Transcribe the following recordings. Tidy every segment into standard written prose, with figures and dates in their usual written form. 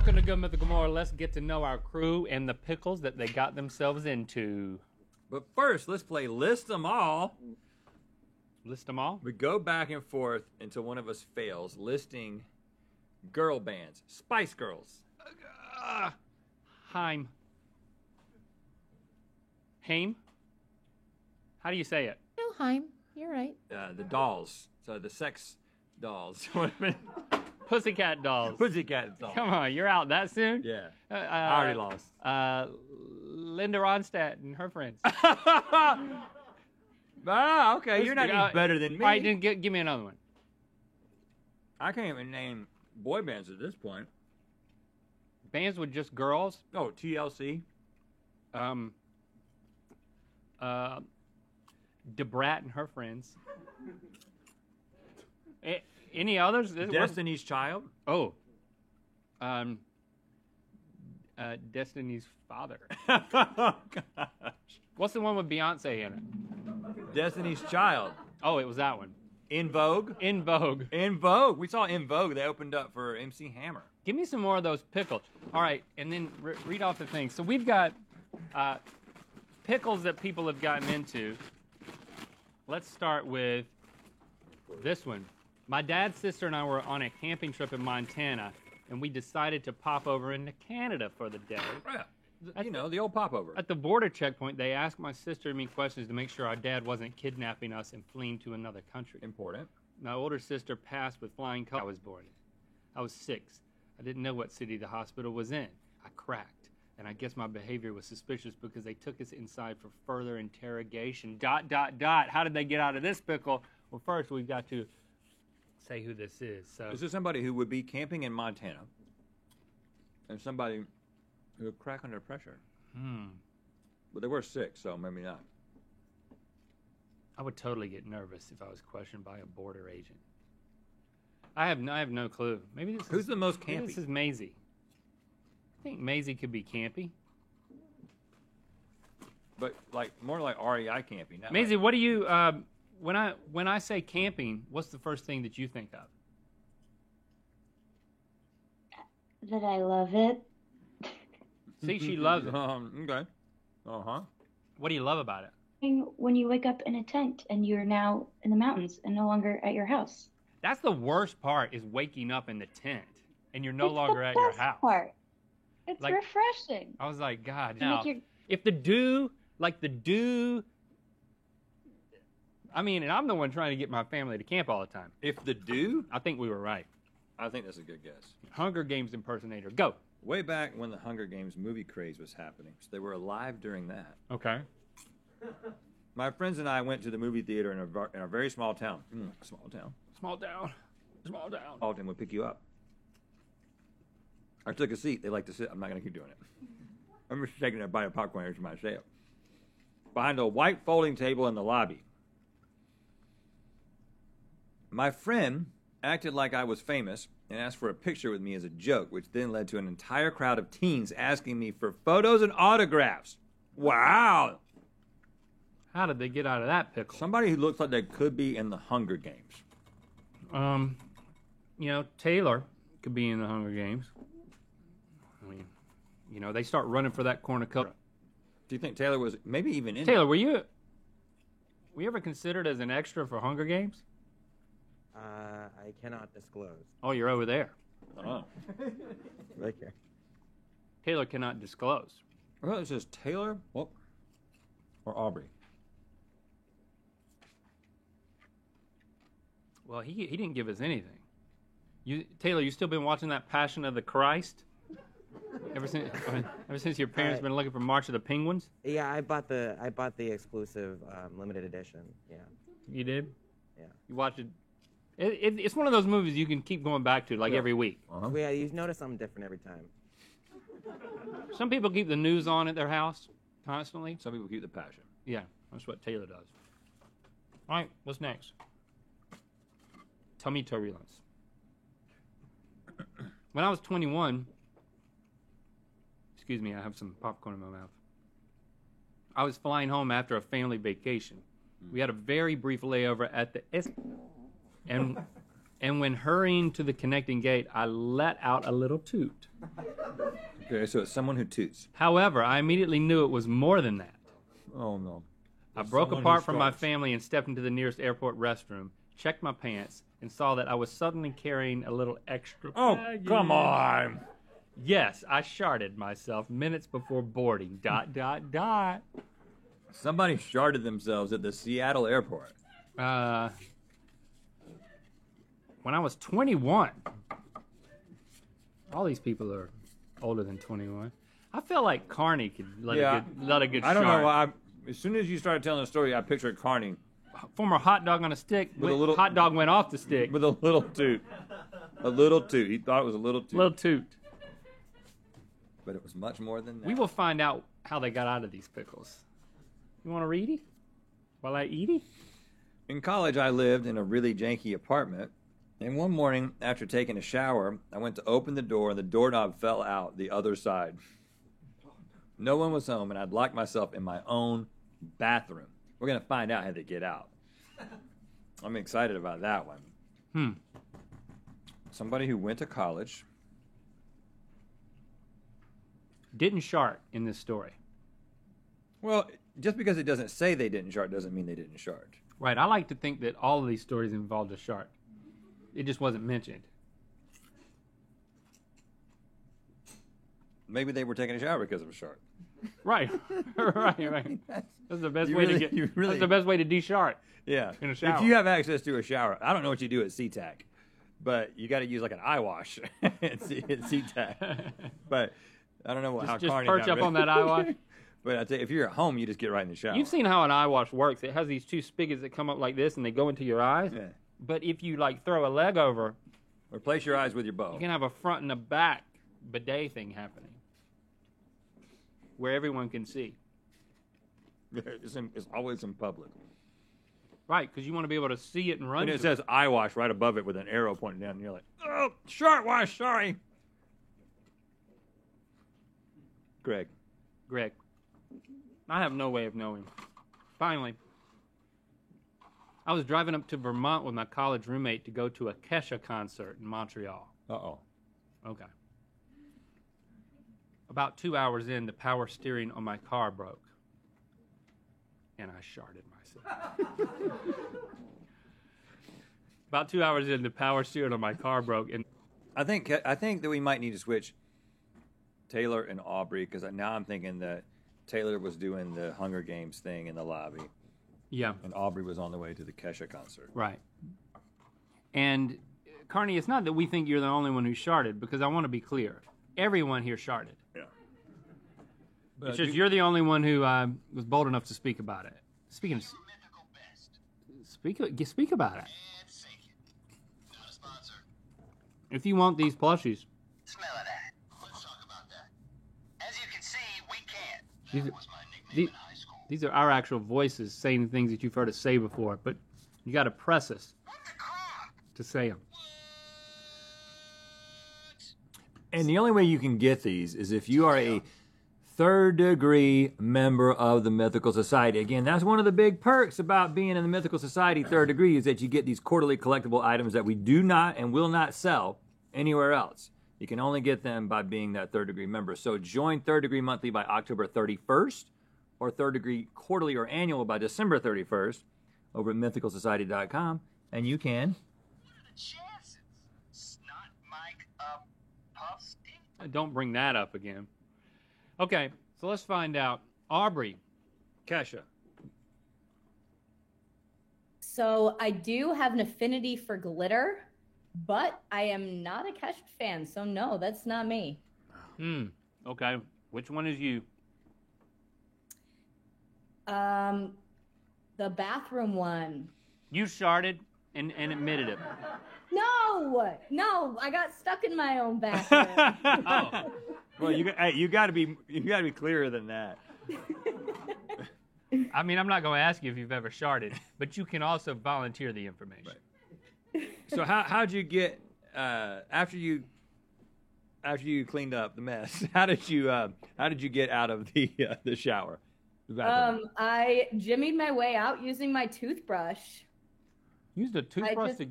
Welcome to Good Mythical More. Let's get to know our crew and the pickles that they got themselves into. But first, let's play List 'em All. List them all? We go back and forth until one of us fails, listing girl bands. Spice Girls. Haim. Haim? How do you say it? No, Haim. You're right. The dolls. So the sex dolls. Pussycat Dolls. Pussycat dolls. Come on, you're out that soon? Yeah. I already lost. Linda Ronstadt and her friends. Okay. You're not any better than me. All right, then give me another one. I can't even name boy bands at this point. Bands with just girls. Oh, TLC. Debrat and her friends. Any others? Destiny's Child. Oh. Destiny's Father. Oh, gosh. What's the one with Beyonce in it? Destiny's Child. Oh, it was that one. In Vogue. In Vogue. In Vogue. We saw In Vogue. They opened up for MC Hammer. Give me some more of those pickles. All right, and then read off the things. So we've got pickles that people have gotten into. Let's start with this one. My dad's sister and I were on a camping trip in Montana, and we decided to pop over into Canada for the day. Yeah. You know, the old popover. At the border checkpoint, they asked my sister and me questions to make sure our dad wasn't kidnapping us and fleeing to another country. Important. My older sister passed with flying colors. I was born in. I was 6. I didn't know what city the hospital was in. I cracked, and I guess my behavior was suspicious because they took us inside for further interrogation. ... How did they get out of this pickle? Well, first we've got to say who this is. So This is somebody who would be camping in Montana, and somebody who would crack under pressure. But they were 6, so maybe not. I would totally get nervous if I was questioned by a border agent. I have no clue. Maybe this Who's is the most maybe campy? This is Maisie. I think Maisie could be campy. But like more like REI camping. Not Maisie, like, what do you when I say camping, what's the first thing that you think of? That I love it. See, she loves it. Okay. Uh-huh. What do you love about it? When you wake up in a tent and you're now in the mountains and no longer at your house. That's the worst part, is waking up in the tent and you're no It's longer the at your best house. part. It's Like- refreshing. I was like, God, You now make your- if the dew, I mean, and I'm the one trying to get my family to camp all the time. If the dew, I think we were right. I think that's a good guess. Hunger Games impersonator, go. Way back when the Hunger Games movie craze was happening, so they were alive during that. Okay. My friends and I went to the movie theater in a very small town. Small town. Small town. Small town. Alton would pick you up. I took a seat. They like to sit. I'm not going to keep doing it. I'm just taking a bite of popcorn every time I say it. Behind a white folding table in the lobby. My friend acted like I was famous and asked for a picture with me as a joke, which then led to an entire crowd of teens asking me for photos and autographs. Wow! How did they get out of that pickle? Somebody who looks like they could be in the Hunger Games. You know, Taylor could be in the Hunger Games. I mean, you know, they start running for that cornucopia. Do you think Taylor was maybe even in Taylor, were you ever considered as an extra for Hunger Games? I cannot disclose. Oh, you're over there. Oh. Right here. Taylor cannot disclose. Well, it says Taylor or Aubrey. Well, he didn't give us anything. Taylor, you still been watching that Passion of the Christ? Ever since your parents been looking for March of the Penguins? Yeah, I bought the exclusive limited edition. Yeah. You did? Yeah. You watched it? It's one of those movies you can keep going back to like every week. Uh-huh. Yeah, you notice something different every time. Some people keep the news on at their house constantly. Some people keep the passion. Yeah, that's what Taylor does. All right, what's next? Tummy turbulence. When I was 21, excuse me, I have some popcorn in my mouth. I was flying home after a family vacation. We had a very brief layover at the and when hurrying to the connecting gate, I let out a little toot. Okay, so it's someone who toots. However, I immediately knew it was more than that. Oh, no. I broke someone apart who from my starts. family and stepped into the nearest airport restroom, checked my pants, and saw that I was suddenly carrying a little extra Oh, baggage. come on. Yes, I sharted myself minutes before boarding. ... Somebody sharded themselves at the Seattle airport. When I was 21. All these people are older than 21. I felt like Carney could let a good I don't shard. know why. As soon as you started telling the story, I pictured Carney Former hot dog on a stick. With a little- hot dog went off the stick. with a little toot. A little toot. He thought it was a little toot. Little toot. But it was much more than that. We will find out how they got out of these pickles. You want to read it? While I eat it? In college, I lived in a really janky apartment. And one morning, after taking a shower, I went to open the door and the doorknob fell out the other side. No one was home, and I'd locked myself in my own bathroom. We're going to find out how they get out. I'm excited about that one. Somebody who went to college. Didn't shart in this story. Well, just because it doesn't say they didn't shard doesn't mean they didn't shard. Right. I like to think that all of these stories involved a shart. It just wasn't mentioned. Maybe they were taking a shower because of a shard. Right. right. That's the best You way really- to get. you really- That's the best way to de-shart. Yeah. In a shower. If you have access to a shower, I don't know what you do at SeaTac, but you got to use like an eye wash at SeaTac. But I don't know how Just Carney perch got up rid- on that eye wash. But I tell you, if you're at home, you just get right in the shower. You've seen how an eye wash works. It has these two spigots that come up like this and they go into your eyes. Yeah. But if you like throw a leg over, Replace your eyes with your bow. you can have a front and a back bidet thing happening where everyone can see. It's always in public. Right, because you want to be able to see it and run And it to it. says eye wash right above it with an arrow pointing down, and you're like, oh, short wash, sorry. Greg. Greg, I have no way of knowing. Finally, I was driving up to Vermont with my college roommate to go to a Kesha concert in Montreal. Uh-oh. Okay. About 2 hours in, the power steering on my car broke. And I sharted myself. About 2 hours in, the power steering on my car broke. And I think that we might need to switch Taylor and Aubrey, because now I'm thinking that Taylor was doing the Hunger Games thing in the lobby, yeah, and Aubrey was on the way to the Kesha concert. right. And Carney, it's not that we think you're the only one who sharted, because I want to be clear. Everyone here sharted. Yeah. It's just you're the only one who was bold enough to speak about it. Speaking of, speak about it. If you want these plushies, Smell of that. Let's talk about that. As you can see, we can't. these, That was my nickname the- in high school. these are our actual voices saying things that you've heard us say before, but you got to press us What the crap? to say them. And the only way you can get these is if you are a third-degree member of the Mythical Society. Again, that's one of the big perks about being in the Mythical Society third degree is that you get these quarterly collectible items that we do not and will not sell anywhere else. You can only get them by being that third-degree member. So join Third Degree Monthly by October 31st or Third Degree Quarterly or Annual by December 31st over at mythicalsociety.com, and you can... What are the chances? Snot Mike Puffsty? Don't bring that up again. Okay, so let's find out. Aubrey, Kesha. So I do have an affinity for glitter, but I am not a Kesha fan. So no, that's not me. Okay, which one is you? The bathroom one. You sharted and admitted it. No, I got stuck in my own bathroom. Oh. Well, you got to be clearer than that. I mean, I'm not going to ask you if you've ever sharted, but you can also volunteer the information. So how'd you get after you cleaned up the mess? How did you get out of the shower? The bathroom? I jimmied my way out using my toothbrush. Used a toothbrush just- to...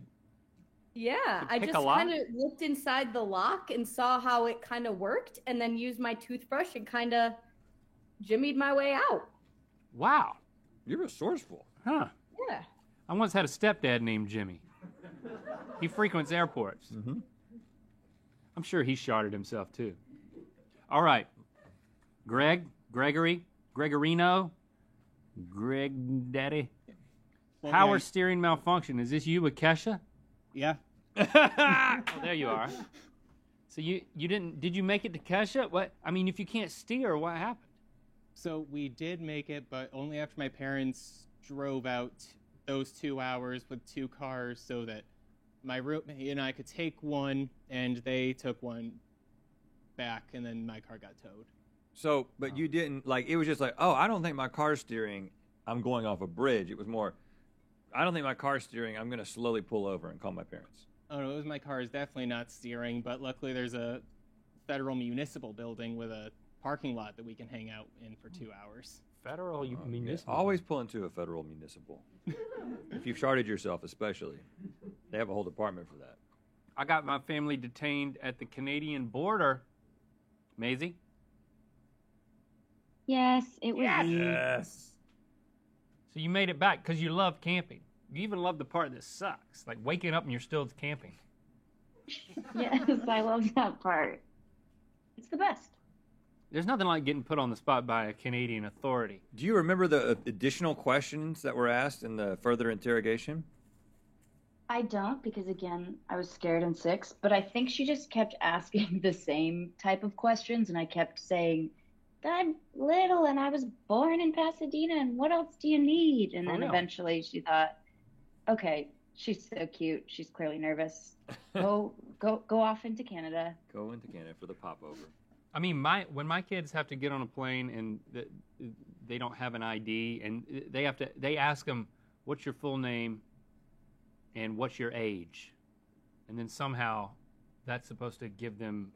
Yeah, I pick just a lock? kind of looked inside the lock and saw how it kind of worked, and then used my toothbrush and kind of jimmied my way out. Wow. You're resourceful. Huh. Yeah. I once had a stepdad named Jimmy. He frequents airports. Mm-hmm. I'm sure he sharded himself too. All right. Gregorino, Greg Daddy. Well, Power yeah, steering malfunction. Is this you with Kesha? Yeah. Oh, there you are. So you didn't? Did you make it to Kesha? What? I mean, if you can't steer, what happened? So we did make it, but only after my parents drove out those 2 hours with 2 cars so that my roommate and I could take one, and they took one back, and then my car got towed. So, but you didn't, like, it was just like, oh, I don't think my car's steering, I'm going off a bridge. It was more, I don't think my car's steering, I'm going to slowly pull over and call my parents. Oh no, it was my car is definitely not steering, but luckily there's a federal municipal building with a parking lot that we can hang out in for 2 hours. Federal, you municipal. Always pull into a federal municipal. If you've sharded yourself, especially. They have a whole department for that. I got my family detained at the Canadian border. Maisie? Yes, it was me. Yes. So you made it back because you love camping. You even love the part that sucks, like waking up and you're still camping. Yes, I love that part. It's the best. There's nothing like getting put on the spot by a Canadian authority. Do you remember the additional questions that were asked in the further interrogation? I don't because, again, I was scared in 6, but I think she just kept asking the same type of questions, and I kept saying, I'm little and I was born in Pasadena, and what else do you need? And then no. eventually she thought, okay, she's so cute. She's clearly nervous. Go off into Canada. Go into Canada for the popover. I mean, when my kids have to get on a plane and they don't have an ID, and they ask them, what's your full name and what's your age? And then somehow that's supposed to give them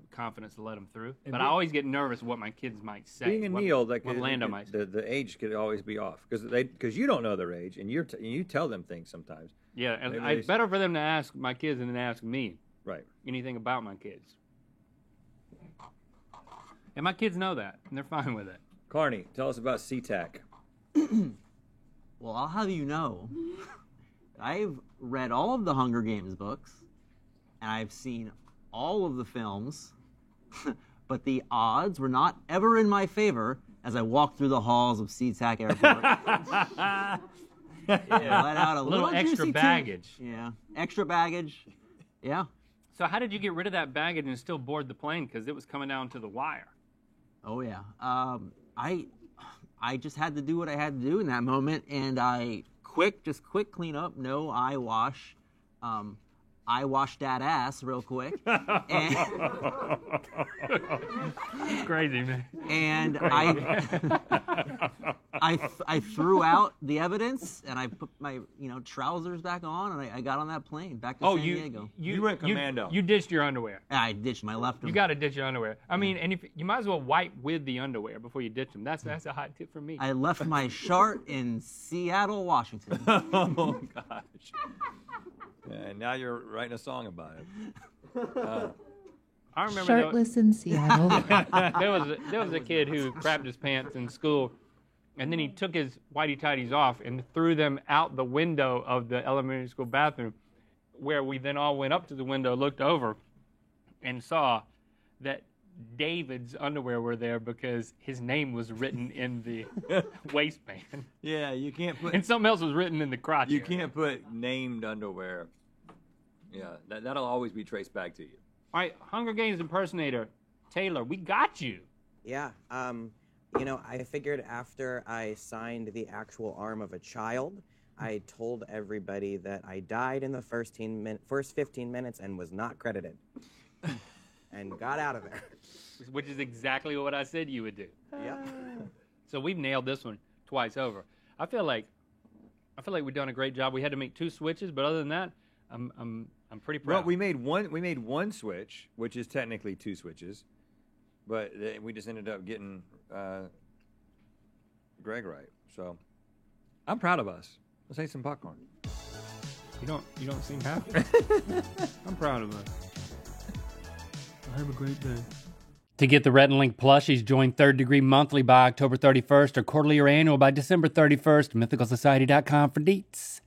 confidence to let them through. And But I always get nervous what my kids might say. Being a Neil, what Lando might say. the age could always be off because you don't know their age, and you tell them things sometimes. Yeah, and Maybe it's better for them to ask my kids than to ask me Right. anything about my kids. And my kids know that, and they're fine with it. Carney, tell us about SeaTac. Well, I'll have you know, I've read all of the Hunger Games books, and I've seen all of the films, but the odds were not ever in my favor as I walked through the halls of SeaTac Airport. Let out a little extra juicy baggage. Yeah, extra baggage. Yeah. So how did you get rid of that baggage and still board the plane? Because it was coming down to the wire. Oh yeah. I just had to do what I had to do in that moment, and quick clean up, no eye wash. I washed that ass real quick. And, Crazy, man. and I threw out the evidence, and I put my trousers back on, and I got on that plane back to San Diego. You went commando. You ditched your underwear. I ditched my left. You got to ditch your underwear. I mean, and if you might as well wipe with the underwear before you ditch them. That's a hot tip from me. I left my shirt in Seattle, Washington. Oh gosh. And now you're writing a song about it. I remember Shirtless in Seattle. there was a kid who crapped his pants in school, and then he took his whitey tighties off and threw them out the window of the elementary school bathroom, where we then all went up to the window, looked over, and saw that David's underwear were there because his name was written in the waistband. Yeah, you can't put. And something else was written in the crotch. You area. can't put named underwear. Yeah, that'll always be traced back to you. All right, Hunger Games impersonator Taylor, we got you. Yeah. I figured after I signed the actual arm of a child, I told everybody that I died in the first 15 minutes and was not credited. And got out of there. Which is exactly what I said you would do. Yep. So we've nailed this one twice over. I feel like we've done a great job. We had to make 2 switches, but other than that, I'm pretty proud. Well, we made one switch, which is technically 2 switches, but we just ended up getting Greg right. So I'm proud of us. Let's eat some popcorn. You don't seem happy. I'm proud of us. Have a great day. To get the Rhett and Link plushies, join Third Degree monthly by October 31st or quarterly or annual by December 31st. MythicalSociety.com for deets.